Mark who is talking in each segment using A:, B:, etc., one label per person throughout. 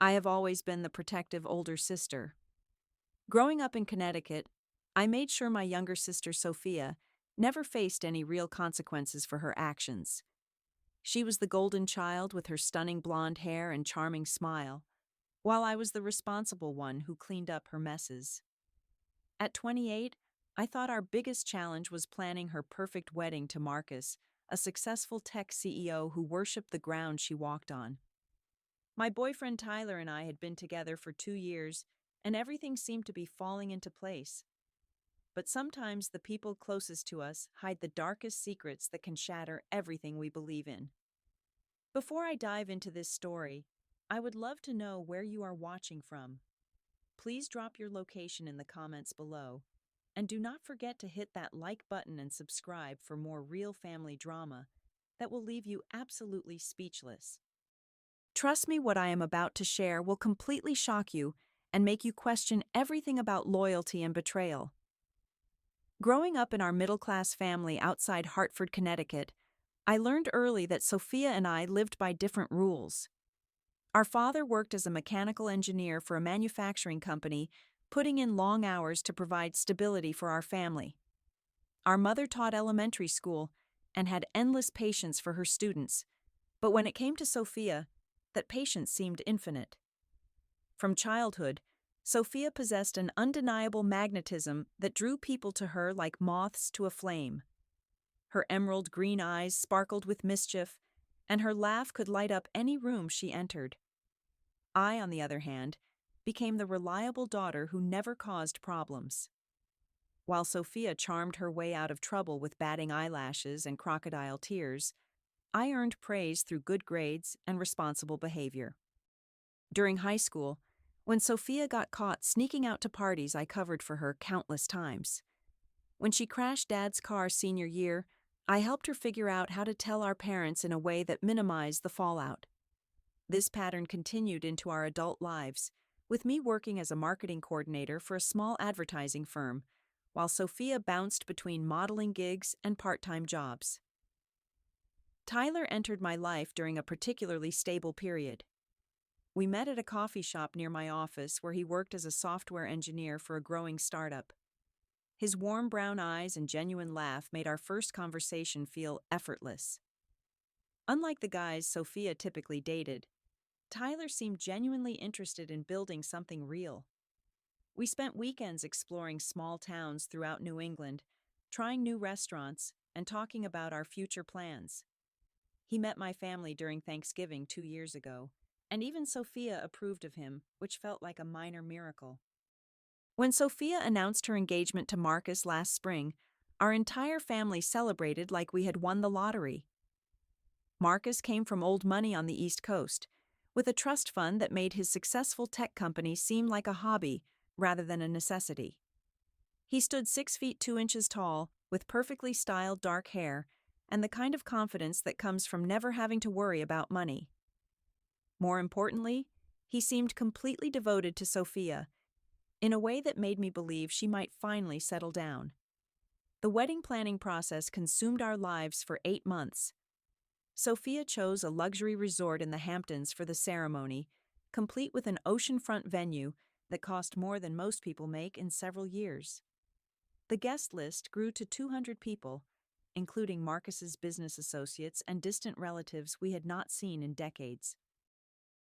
A: I have always been the protective older sister. Growing up in Connecticut, I made sure my younger sister Sophia never faced any real consequences for her actions. She was the golden child with her stunning blonde hair and charming smile, while I was the responsible one who cleaned up her messes. At 28, I thought our biggest challenge was planning her perfect wedding to Marcus, a successful tech CEO who worshipped the ground she walked on. My boyfriend Tyler and I had been together for 2 years, and everything seemed to be falling into place. But sometimes the people closest to us hide the darkest secrets that can shatter everything we believe in. Before I dive into this story, I would love to know where you are watching from. Please drop your location in the comments below, and do not forget to hit that like button and subscribe for more real family drama that will leave you absolutely speechless. Trust me, what I am about to share will completely shock you and make you question everything about loyalty and betrayal. Growing up in our middle-class family outside Hartford, Connecticut, I learned early that Sophia and I lived by different rules. Our father worked as a mechanical engineer for a manufacturing company, putting in long hours to provide stability for our family. Our mother taught elementary school and had endless patience for her students, but when it came to Sophia, that patience seemed infinite. From childhood, Sophia possessed an undeniable magnetism that drew people to her like moths to a flame. Her emerald green eyes sparkled with mischief, and her laugh could light up any room she entered. I, on the other hand, became the reliable daughter who never caused problems. While Sophia charmed her way out of trouble with batting eyelashes and crocodile tears, I earned praise through good grades and responsible behavior. During high school, when Sophia got caught sneaking out to parties I covered for her countless times. When she crashed Dad's car senior year, I helped her figure out how to tell our parents in a way that minimized the fallout. This pattern continued into our adult lives, with me working as a marketing coordinator for a small advertising firm, while Sophia bounced between modeling gigs and part-time jobs. Tyler entered my life during a particularly stable period. We met at a coffee shop near my office where he worked as a software engineer for a growing startup. His warm brown eyes and genuine laugh made our first conversation feel effortless. Unlike the guys Sophia typically dated, Tyler seemed genuinely interested in building something real. We spent weekends exploring small towns throughout New England, trying new restaurants, and talking about our future plans. He met my family during Thanksgiving 2 years ago, and even Sophia approved of him, which felt like a minor miracle. When Sophia announced her engagement to Marcus last spring, our entire family celebrated like we had won the lottery. Marcus came from old money on the East Coast, with a trust fund that made his successful tech company seem like a hobby rather than a necessity. He stood 6 feet 2 inches tall, with perfectly styled dark hair, and the kind of confidence that comes from never having to worry about money. More importantly, he seemed completely devoted to Sophia, in a way that made me believe she might finally settle down. The wedding planning process consumed our lives for 8 months. Sophia chose a luxury resort in the Hamptons for the ceremony, complete with an oceanfront venue that cost more than most people make in several years. The guest list grew to 200 people, including Marcus's business associates and distant relatives we had not seen in decades.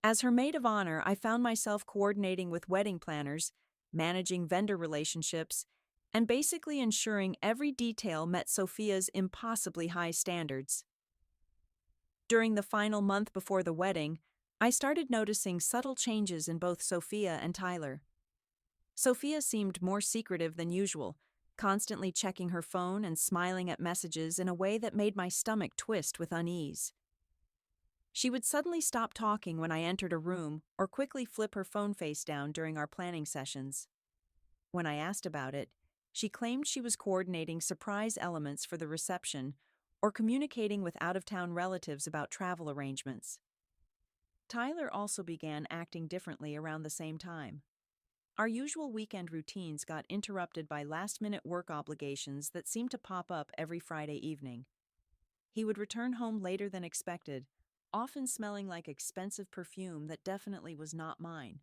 A: As her maid of honor, I found myself coordinating with wedding planners, managing vendor relationships, and basically ensuring every detail met Sophia's impossibly high standards. During the final month before the wedding, I started noticing subtle changes in both Sophia and Tyler. Sophia seemed more secretive than usual, constantly checking her phone and smiling at messages in a way that made my stomach twist with unease. She would suddenly stop talking when I entered a room or quickly flip her phone face down during our planning sessions. When I asked about it, she claimed she was coordinating surprise elements for the reception or communicating with out-of-town relatives about travel arrangements. Tyler also began acting differently around the same time. Our usual weekend routines got interrupted by last-minute work obligations that seemed to pop up every Friday evening. He would return home later than expected, often smelling like expensive perfume that definitely was not mine.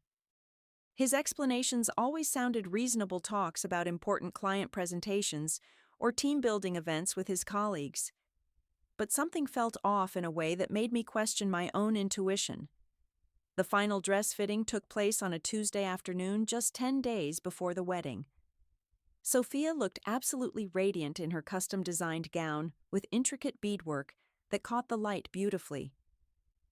A: His explanations always sounded reasonable talks about important client presentations or team building events with his colleagues. But something felt off in a way that made me question my own intuition. The final dress fitting took place on a Tuesday afternoon just 10 days before the wedding. Sophia looked absolutely radiant in her custom-designed gown with intricate beadwork that caught the light beautifully.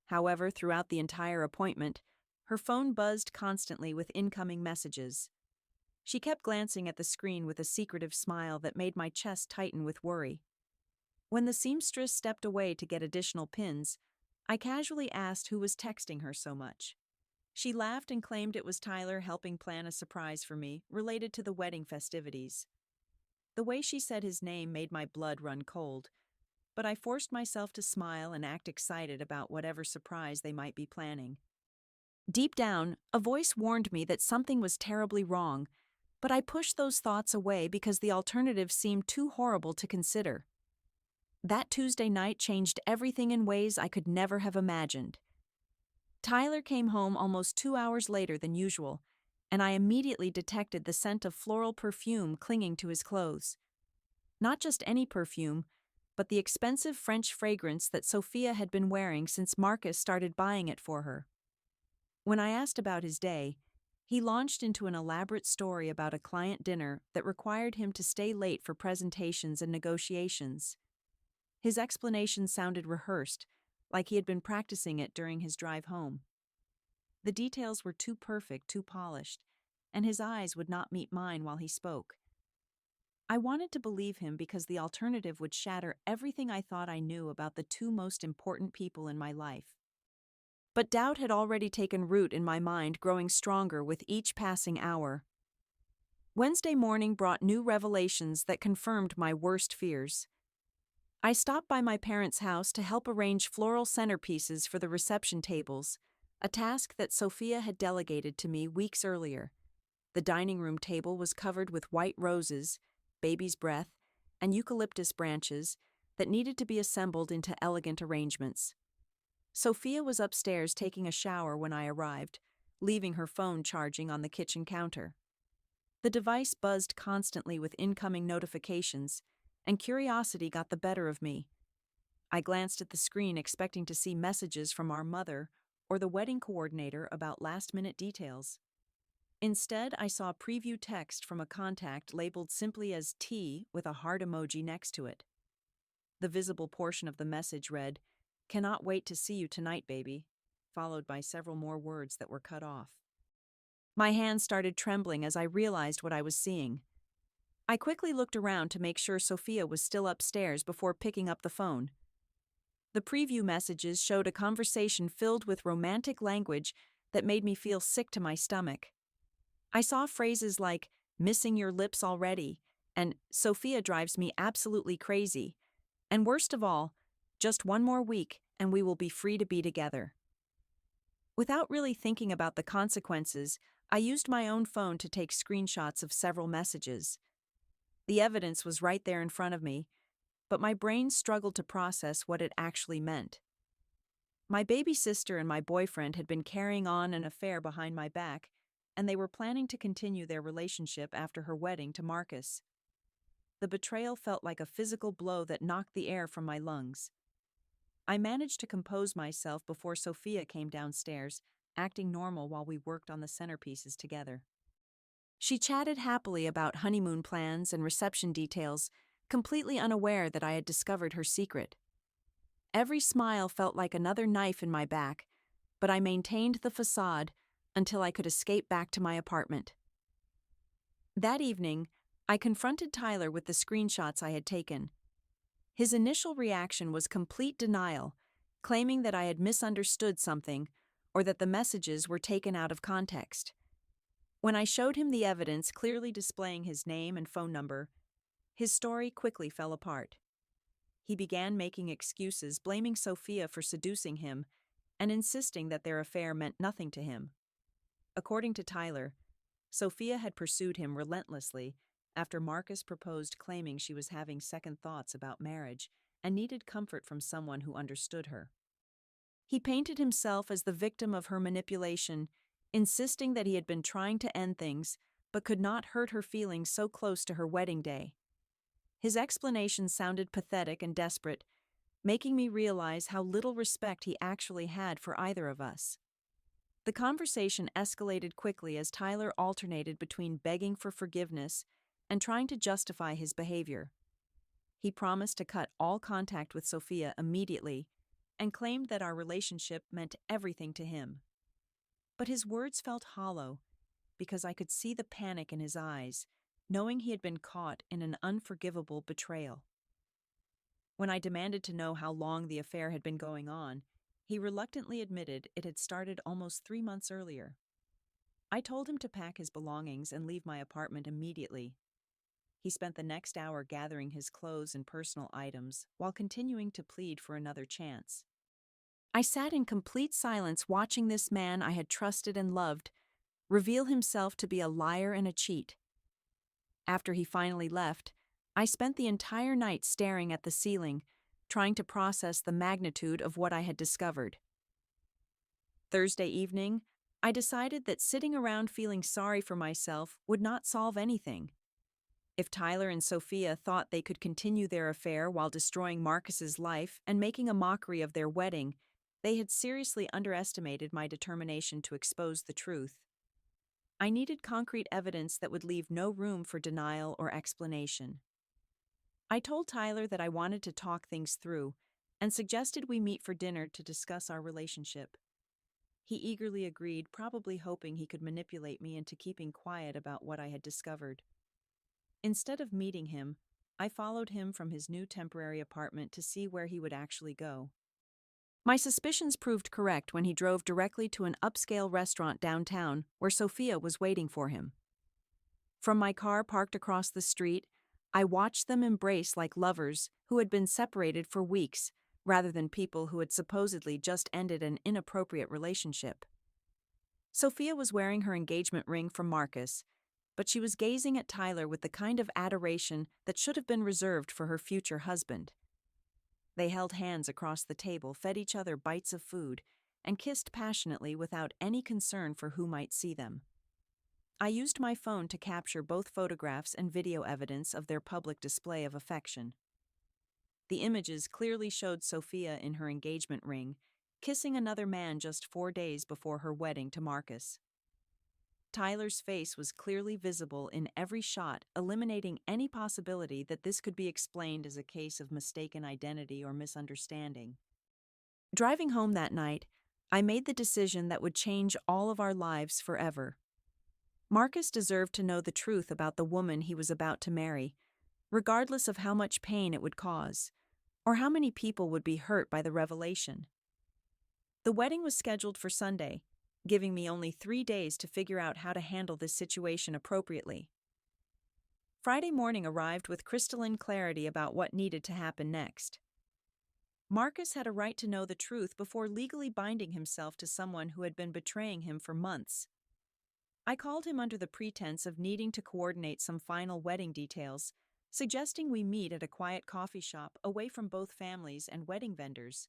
A: However, throughout the entire appointment, her phone buzzed constantly with incoming messages. She kept glancing at the screen with a secretive smile that made my chest tighten with worry. When the seamstress stepped away to get additional pins, I casually asked who was texting her so much. She laughed and claimed it was Tyler helping plan a surprise for me related to the wedding festivities. The way she said his name made my blood run cold, but I forced myself to smile and act excited about whatever surprise they might be planning. Deep down, a voice warned me that something was terribly wrong, but I pushed those thoughts away because the alternative seemed too horrible to consider. That Tuesday night changed everything in ways I could never have imagined. Tyler came home almost 2 hours later than usual, and I immediately detected the scent of floral perfume clinging to his clothes. Not just any perfume, but the expensive French fragrance that Sophia had been wearing since Marcus started buying it for her. When I asked about his day, he launched into an elaborate story about a client dinner that required him to stay late for presentations and negotiations. His explanation sounded rehearsed, like he had been practicing it during his drive home. The details were too perfect, too polished, and his eyes would not meet mine while he spoke. I wanted to believe him because the alternative would shatter everything I thought I knew about the two most important people in my life. But doubt had already taken root in my mind, growing stronger with each passing hour. Wednesday morning brought new revelations that confirmed my worst fears. I stopped by my parents' house to help arrange floral centerpieces for the reception tables, a task that Sophia had delegated to me weeks earlier. The dining room table was covered with white roses, baby's breath, and eucalyptus branches that needed to be assembled into elegant arrangements. Sophia was upstairs taking a shower when I arrived, leaving her phone charging on the kitchen counter. The device buzzed constantly with incoming notifications, and curiosity got the better of me. I glanced at the screen expecting to see messages from our mother or the wedding coordinator about last-minute details. Instead, I saw preview text from a contact labeled simply as T with a heart emoji next to it. The visible portion of the message read, "Cannot wait to see you tonight, baby," followed by several more words that were cut off. My hands started trembling as I realized what I was seeing. I quickly looked around to make sure Sophia was still upstairs before picking up the phone. The preview messages showed a conversation filled with romantic language that made me feel sick to my stomach. I saw phrases like, "missing your lips already," and "Sophia drives me absolutely crazy," and worst of all, "just one more week and we will be free to be together." Without really thinking about the consequences, I used my own phone to take screenshots of several messages. The evidence was right there in front of me, but my brain struggled to process what it actually meant. My baby sister and my boyfriend had been carrying on an affair behind my back, and they were planning to continue their relationship after her wedding to Marcus. The betrayal felt like a physical blow that knocked the air from my lungs. I managed to compose myself before Sophia came downstairs, acting normal while we worked on the centerpieces together. She chatted happily about honeymoon plans and reception details, completely unaware that I had discovered her secret. Every smile felt like another knife in my back, but I maintained the facade until I could escape back to my apartment. That evening, I confronted Tyler with the screenshots I had taken. His initial reaction was complete denial, claiming that I had misunderstood something or that the messages were taken out of context. When I showed him the evidence clearly displaying his name and phone number, his story quickly fell apart. He began making excuses, blaming Sophia for seducing him and insisting that their affair meant nothing to him. According to Tyler, Sophia had pursued him relentlessly after Marcus proposed, claiming she was having second thoughts about marriage and needed comfort from someone who understood her. He painted himself as the victim of her manipulation, insisting that he had been trying to end things, but could not hurt her feelings so close to her wedding day. His explanations sounded pathetic and desperate, making me realize how little respect he actually had for either of us. The conversation escalated quickly as Tyler alternated between begging for forgiveness and trying to justify his behavior. He promised to cut all contact with Sophia immediately and claimed that our relationship meant everything to him. But his words felt hollow because I could see the panic in his eyes, knowing he had been caught in an unforgivable betrayal. When I demanded to know how long the affair had been going on, he reluctantly admitted it had started almost 3 months earlier. I told him to pack his belongings and leave my apartment immediately. He spent the next hour gathering his clothes and personal items while continuing to plead for another chance. I sat in complete silence watching this man I had trusted and loved reveal himself to be a liar and a cheat. After he finally left, I spent the entire night staring at the ceiling, trying to process the magnitude of what I had discovered. Thursday evening, I decided that sitting around feeling sorry for myself would not solve anything. If Tyler and Sophia thought they could continue their affair while destroying Marcus's life and making a mockery of their wedding, they had seriously underestimated my determination to expose the truth. I needed concrete evidence that would leave no room for denial or explanation. I told Tyler that I wanted to talk things through and suggested we meet for dinner to discuss our relationship. He eagerly agreed, probably hoping he could manipulate me into keeping quiet about what I had discovered. Instead of meeting him, I followed him from his new temporary apartment to see where he would actually go. My suspicions proved correct when he drove directly to an upscale restaurant downtown where Sophia was waiting for him. From my car parked across the street, I watched them embrace like lovers who had been separated for weeks, rather than people who had supposedly just ended an inappropriate relationship. Sophia was wearing her engagement ring from Marcus, but she was gazing at Tyler with the kind of adoration that should have been reserved for her future husband. They held hands across the table, fed each other bites of food, and kissed passionately without any concern for who might see them. I used my phone to capture both photographs and video evidence of their public display of affection. The images clearly showed Sophia in her engagement ring, kissing another man just 4 days before her wedding to Marcus. Tyler's face was clearly visible in every shot, eliminating any possibility that this could be explained as a case of mistaken identity or misunderstanding. Driving home that night, I made the decision that would change all of our lives forever. Marcus deserved to know the truth about the woman he was about to marry, regardless of how much pain it would cause, or how many people would be hurt by the revelation. The wedding was scheduled for Sunday, giving me only 3 days to figure out how to handle this situation appropriately. Friday morning arrived with crystalline clarity about what needed to happen next. Marcus had a right to know the truth before legally binding himself to someone who had been betraying him for months. I called him under the pretense of needing to coordinate some final wedding details, suggesting we meet at a quiet coffee shop away from both families and wedding vendors.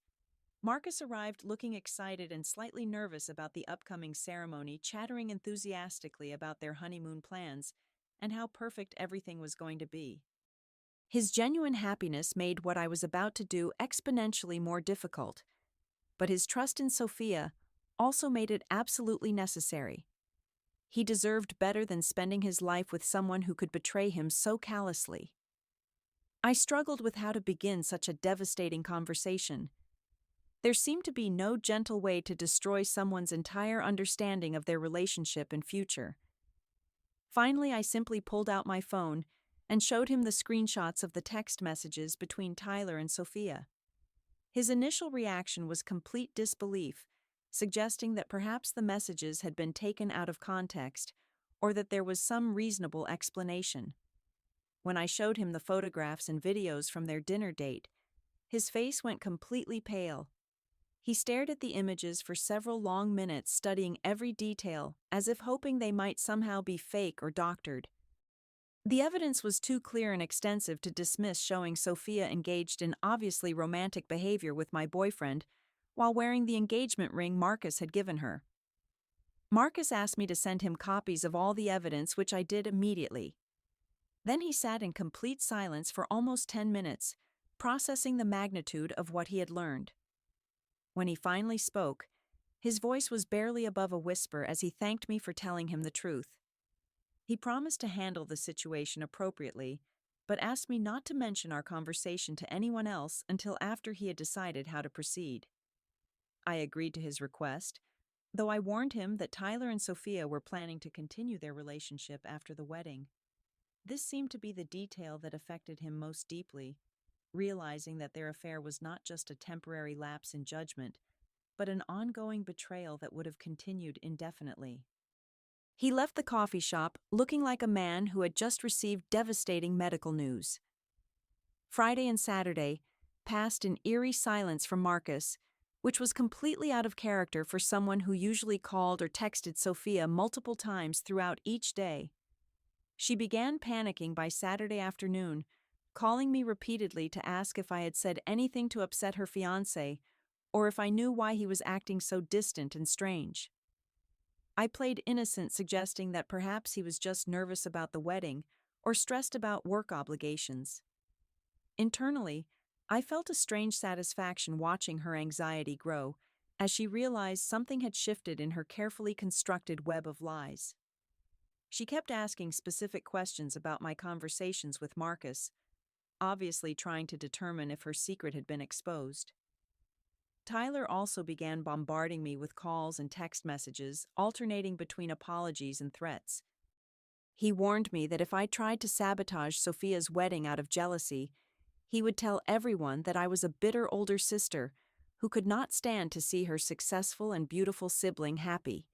A: Marcus arrived looking excited and slightly nervous about the upcoming ceremony, chattering enthusiastically about their honeymoon plans and how perfect everything was going to be. His genuine happiness made what I was about to do exponentially more difficult, but his trust in Sophia also made it absolutely necessary. He deserved better than spending his life with someone who could betray him so callously. I struggled with how to begin such a devastating conversation. There seemed to be no gentle way to destroy someone's entire understanding of their relationship and future. Finally, I simply pulled out my phone and showed him the screenshots of the text messages between Tyler and Sophia. His initial reaction was complete disbelief, suggesting that perhaps the messages had been taken out of context or that there was some reasonable explanation. When I showed him the photographs and videos from their dinner date, his face went completely pale. He stared at the images for several long minutes, studying every detail, as if hoping they might somehow be fake or doctored. The evidence was too clear and extensive to dismiss, showing Sophia engaged in obviously romantic behavior with my boyfriend, while wearing the engagement ring Marcus had given her. Marcus asked me to send him copies of all the evidence, which I did immediately. Then he sat in complete silence for almost 10 minutes, processing the magnitude of what he had learned. When he finally spoke, his voice was barely above a whisper as he thanked me for telling him the truth. He promised to handle the situation appropriately, but asked me not to mention our conversation to anyone else until after he had decided how to proceed. I agreed to his request, though I warned him that Tyler and Sophia were planning to continue their relationship after the wedding. This seemed to be the detail that affected him most deeply, realizing that their affair was not just a temporary lapse in judgment, but an ongoing betrayal that would have continued indefinitely. He left the coffee shop looking like a man who had just received devastating medical news. Friday and Saturday passed in eerie silence from Marcus, which was completely out of character for someone who usually called or texted Sophia multiple times throughout each day. She began panicking by Saturday afternoon, calling me repeatedly to ask if I had said anything to upset her fiancé, or if I knew why he was acting so distant and strange. I played innocent, suggesting that perhaps he was just nervous about the wedding or stressed about work obligations. Internally, I felt a strange satisfaction watching her anxiety grow as she realized something had shifted in her carefully constructed web of lies. She kept asking specific questions about my conversations with Marcus, obviously trying to determine if her secret had been exposed. Tyler also began bombarding me with calls and text messages, alternating between apologies and threats. He warned me that if I tried to sabotage Sophia's wedding out of jealousy, he would tell everyone that I was a bitter older sister who could not stand to see her successful and beautiful sibling happy.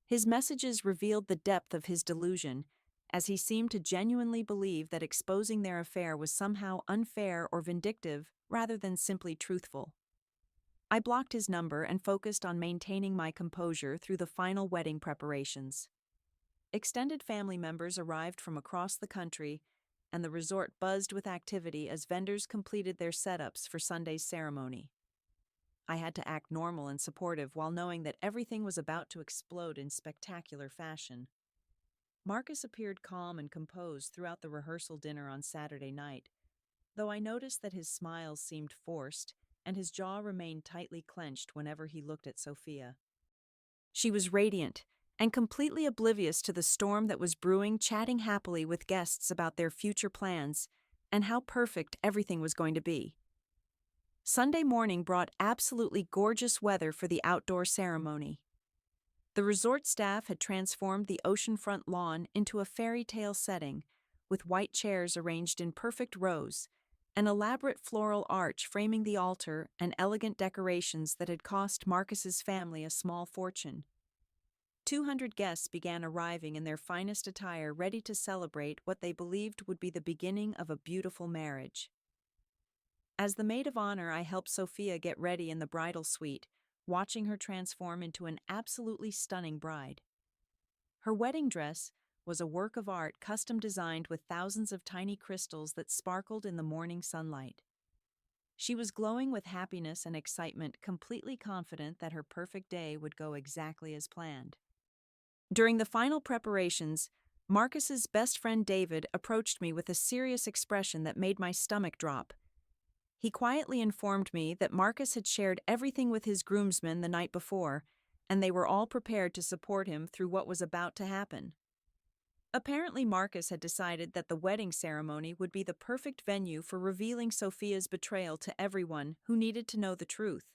A: His messages revealed the depth of his delusion, as he seemed to genuinely believe that exposing their affair was somehow unfair or vindictive rather than simply truthful. I blocked his number and focused on maintaining my composure through the final wedding preparations. Extended family members arrived from across the country, and the resort buzzed with activity as vendors completed their setups for Sunday's ceremony. I had to act normal and supportive while knowing that everything was about to explode in spectacular fashion. Marcus appeared calm and composed throughout the rehearsal dinner on Saturday night, though I noticed that his smiles seemed forced and his jaw remained tightly clenched whenever he looked at Sophia. She was radiant and completely oblivious to the storm that was brewing, chatting happily with guests about their future plans and how perfect everything was going to be. Sunday morning brought absolutely gorgeous weather for the outdoor ceremony. The resort staff had transformed the oceanfront lawn into a fairy tale setting, with white chairs arranged in perfect rows, an elaborate floral arch framing the altar, and elegant decorations that had cost Marcus's family a small fortune. 200 guests began arriving in their finest attire, ready to celebrate what they believed would be the beginning of a beautiful marriage. As the maid of honor, I helped Sophia get ready in the bridal suite, watching her transform into an absolutely stunning bride. Her wedding dress was a work of art custom designed with thousands of tiny crystals that sparkled in the morning sunlight. She was glowing with happiness and excitement, completely confident that her perfect day would go exactly as planned. During the final preparations, Marcus's best friend David approached me with a serious expression that made my stomach drop. He quietly informed me that Marcus had shared everything with his groomsmen the night before, and they were all prepared to support him through what was about to happen. Apparently, Marcus had decided that the wedding ceremony would be the perfect venue for revealing Sophia's betrayal to everyone who needed to know the truth.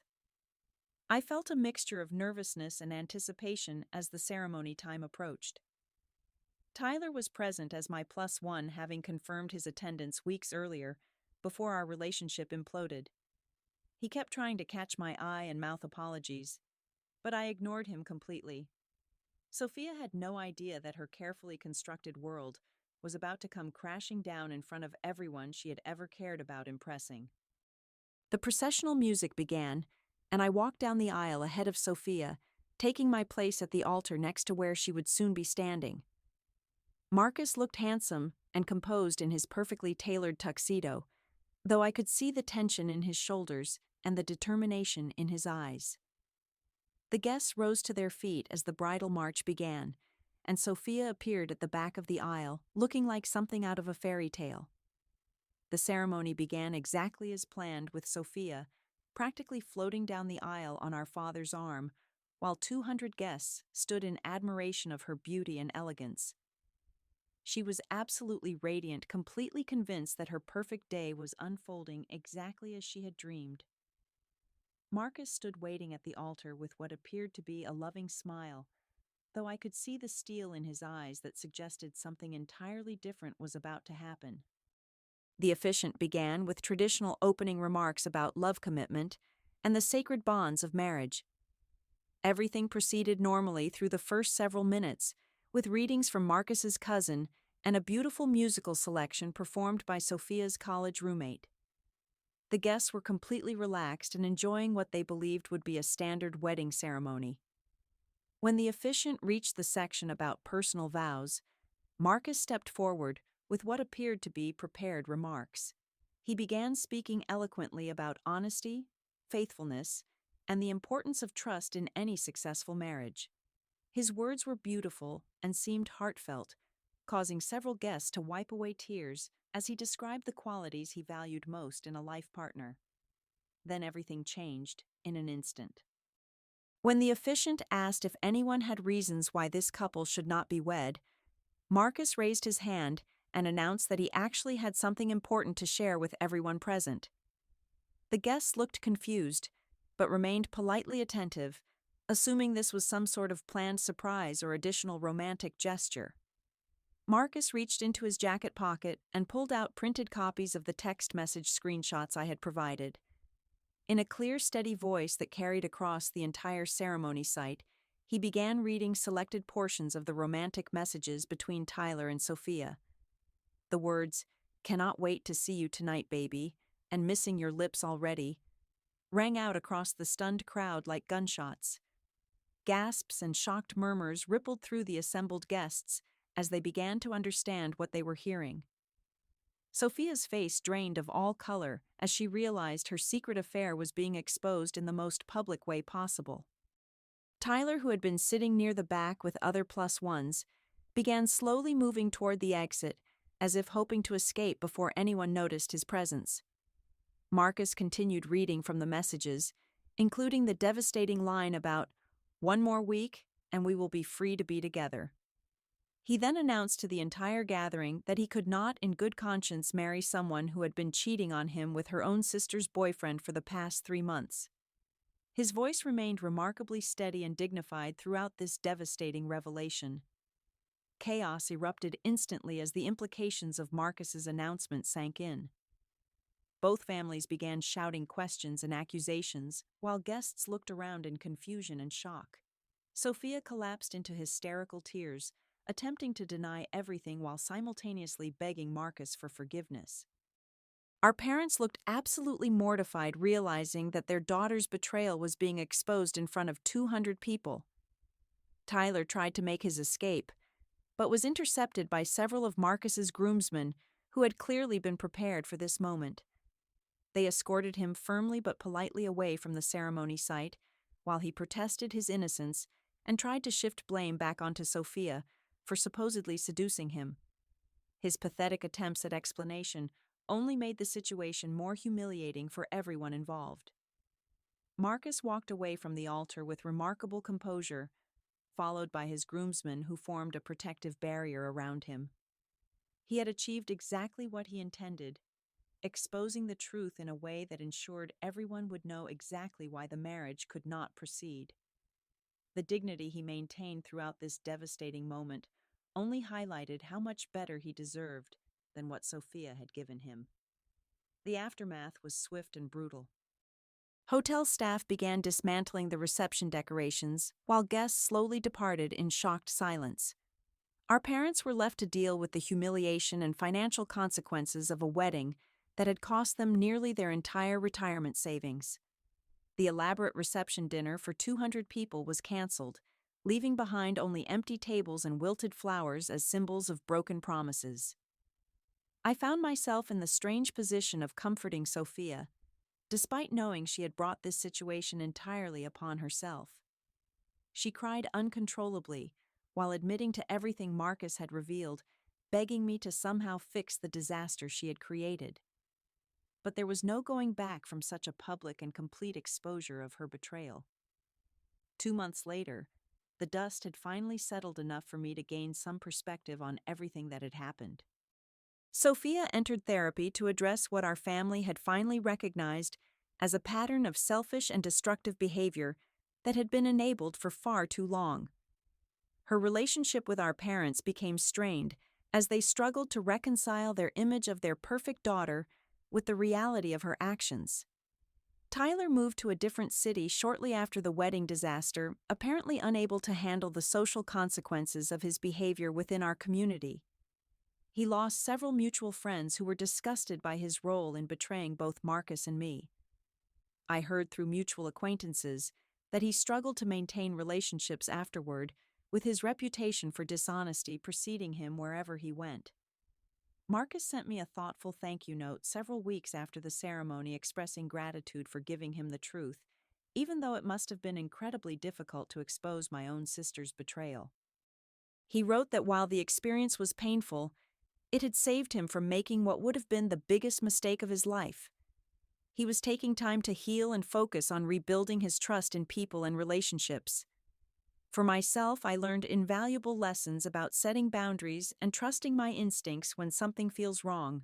A: I felt a mixture of nervousness and anticipation as the ceremony time approached. Tyler was present as my +1, having confirmed his attendance weeks earlier, before our relationship imploded. He kept trying to catch my eye and mouth apologies, but I ignored him completely. Sophia had no idea that her carefully constructed world was about to come crashing down in front of everyone she had ever cared about impressing. The processional music began, and I walked down the aisle ahead of Sophia, taking my place at the altar next to where she would soon be standing. Marcus looked handsome and composed in his perfectly tailored tuxedo, though I could see the tension in his shoulders and the determination in his eyes. The guests rose to their feet as the bridal march began, and Sophia appeared at the back of the aisle, looking like something out of a fairy tale. The ceremony began exactly as planned, with Sophia practically floating down the aisle on our father's arm, while 200 guests stood in admiration of her beauty and elegance. She was absolutely radiant, completely convinced that her perfect day was unfolding exactly as she had dreamed. Marcus stood waiting at the altar with what appeared to be a loving smile, though I could see the steel in his eyes that suggested something entirely different was about to happen. The officiant began with traditional opening remarks about love commitment and the sacred bonds of marriage. Everything proceeded normally through the first several minutes, with readings from Marcus's cousin and a beautiful musical selection performed by Sophia's college roommate. The guests were completely relaxed and enjoying what they believed would be a standard wedding ceremony. When the officiant reached the section about personal vows, Marcus stepped forward with what appeared to be prepared remarks. He began speaking eloquently about honesty, faithfulness, and the importance of trust in any successful marriage. His words were beautiful and seemed heartfelt, causing several guests to wipe away tears as he described the qualities he valued most in a life partner. Then everything changed in an instant. When the officiant asked if anyone had reasons why this couple should not be wed, Marcus raised his hand and announced that he actually had something important to share with everyone present. The guests looked confused, but remained politely attentive, assuming this was some sort of planned surprise or additional romantic gesture. Marcus reached into his jacket pocket and pulled out printed copies of the text message screenshots I had provided. In a clear, steady voice that carried across the entire ceremony site, he began reading selected portions of the romantic messages between Tyler and Sophia. The words, "Cannot wait to see you tonight, baby," and "Missing your lips already," rang out across the stunned crowd like gunshots. Gasps and shocked murmurs rippled through the assembled guests as they began to understand what they were hearing. Sophia's face drained of all color as she realized her secret affair was being exposed in the most public way possible. Tyler, who had been sitting near the back with other plus ones, began slowly moving toward the exit, as if hoping to escape before anyone noticed his presence. Marcus continued reading from the messages, including the devastating line about, "One more week, and we will be free to be together." He then announced to the entire gathering that he could not in good conscience marry someone who had been cheating on him with her own sister's boyfriend for the past 3 months. His voice remained remarkably steady and dignified throughout this devastating revelation. Chaos erupted instantly as the implications of Marcus's announcement sank in. Both families began shouting questions and accusations, while guests looked around in confusion and shock. Sophia collapsed into hysterical tears, attempting to deny everything while simultaneously begging Marcus for forgiveness. Our parents looked absolutely mortified, realizing that their daughter's betrayal was being exposed in front of 200 people. Tyler tried to make his escape, but was intercepted by several of Marcus's groomsmen who had clearly been prepared for this moment. They escorted him firmly but politely away from the ceremony site, while he protested his innocence and tried to shift blame back onto Sophia for supposedly seducing him. His pathetic attempts at explanation only made the situation more humiliating for everyone involved. Marcus walked away from the altar with remarkable composure, followed by his groomsmen who formed a protective barrier around him. He had achieved exactly what he intended, exposing the truth in a way that ensured everyone would know exactly why the marriage could not proceed. The dignity he maintained throughout this devastating moment only highlighted how much better he deserved than what Sophia had given him. The aftermath was swift and brutal. Hotel staff began dismantling the reception decorations, while guests slowly departed in shocked silence. Our parents were left to deal with the humiliation and financial consequences of a wedding that had cost them nearly their entire retirement savings. The elaborate reception dinner for 200 people was canceled, leaving behind only empty tables and wilted flowers as symbols of broken promises. I found myself in the strange position of comforting Sophia, despite knowing she had brought this situation entirely upon herself. She cried uncontrollably while admitting to everything Marcus had revealed, begging me to somehow fix the disaster she had created. But there was no going back from such a public and complete exposure of her betrayal. 2 months later, the dust had finally settled enough for me to gain some perspective on everything that had happened. Sophia entered therapy to address what our family had finally recognized as a pattern of selfish and destructive behavior that had been enabled for far too long. Her relationship with our parents became strained as they struggled to reconcile their image of their perfect daughter with the reality of her actions. Tyler moved to a different city shortly after the wedding disaster, apparently unable to handle the social consequences of his behavior within our community. He lost several mutual friends who were disgusted by his role in betraying both Marcus and me. I heard through mutual acquaintances that he struggled to maintain relationships afterward, with his reputation for dishonesty preceding him wherever he went. Marcus sent me a thoughtful thank you note several weeks after the ceremony expressing gratitude for giving him the truth, even though it must have been incredibly difficult to expose my own sister's betrayal. He wrote that while the experience was painful, it had saved him from making what would have been the biggest mistake of his life. He was taking time to heal and focus on rebuilding his trust in people and relationships. For myself, I learned invaluable lessons about setting boundaries and trusting my instincts when something feels wrong.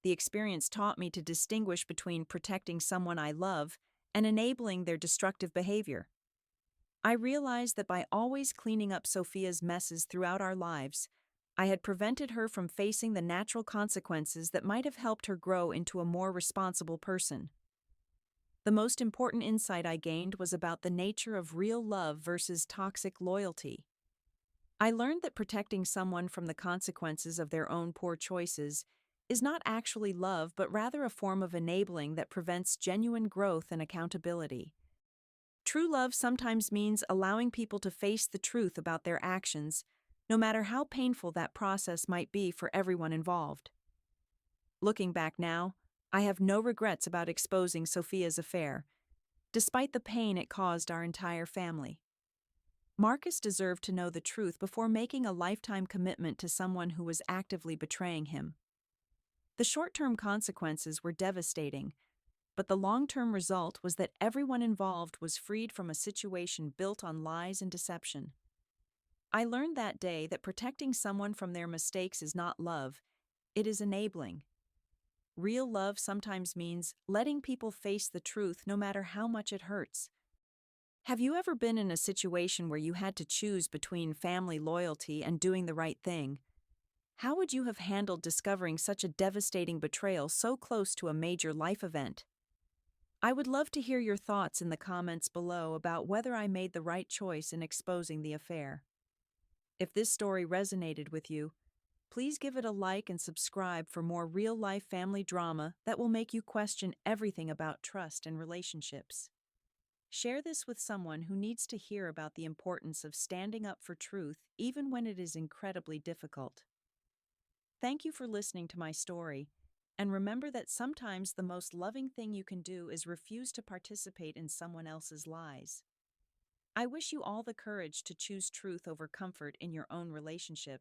A: The experience taught me to distinguish between protecting someone I love and enabling their destructive behavior. I realized that by always cleaning up Sophia's messes throughout our lives, I had prevented her from facing the natural consequences that might have helped her grow into a more responsible person. The most important insight I gained was about the nature of real love versus toxic loyalty. I learned that protecting someone from the consequences of their own poor choices is not actually love, but rather a form of enabling that prevents genuine growth and accountability. True love sometimes means allowing people to face the truth about their actions, no matter how painful that process might be for everyone involved. Looking back now, I have no regrets about exposing Sophia's affair, despite the pain it caused our entire family. Marcus deserved to know the truth before making a lifetime commitment to someone who was actively betraying him. The short-term consequences were devastating, but the long-term result was that everyone involved was freed from a situation built on lies and deception. I learned that day that protecting someone from their mistakes is not love, it is enabling. Real love sometimes means letting people face the truth no matter how much it hurts. Have you ever been in a situation where you had to choose between family loyalty and doing the right thing? How would you have handled discovering such a devastating betrayal so close to a major life event? I would love to hear your thoughts in the comments below about whether I made the right choice in exposing the affair. If this story resonated with you, please give it a like and subscribe for more real-life family drama that will make you question everything about trust and relationships. Share this with someone who needs to hear about the importance of standing up for truth even when it is incredibly difficult. Thank you for listening to my story, and remember that sometimes the most loving thing you can do is refuse to participate in someone else's lies. I wish you all the courage to choose truth over comfort in your own relationship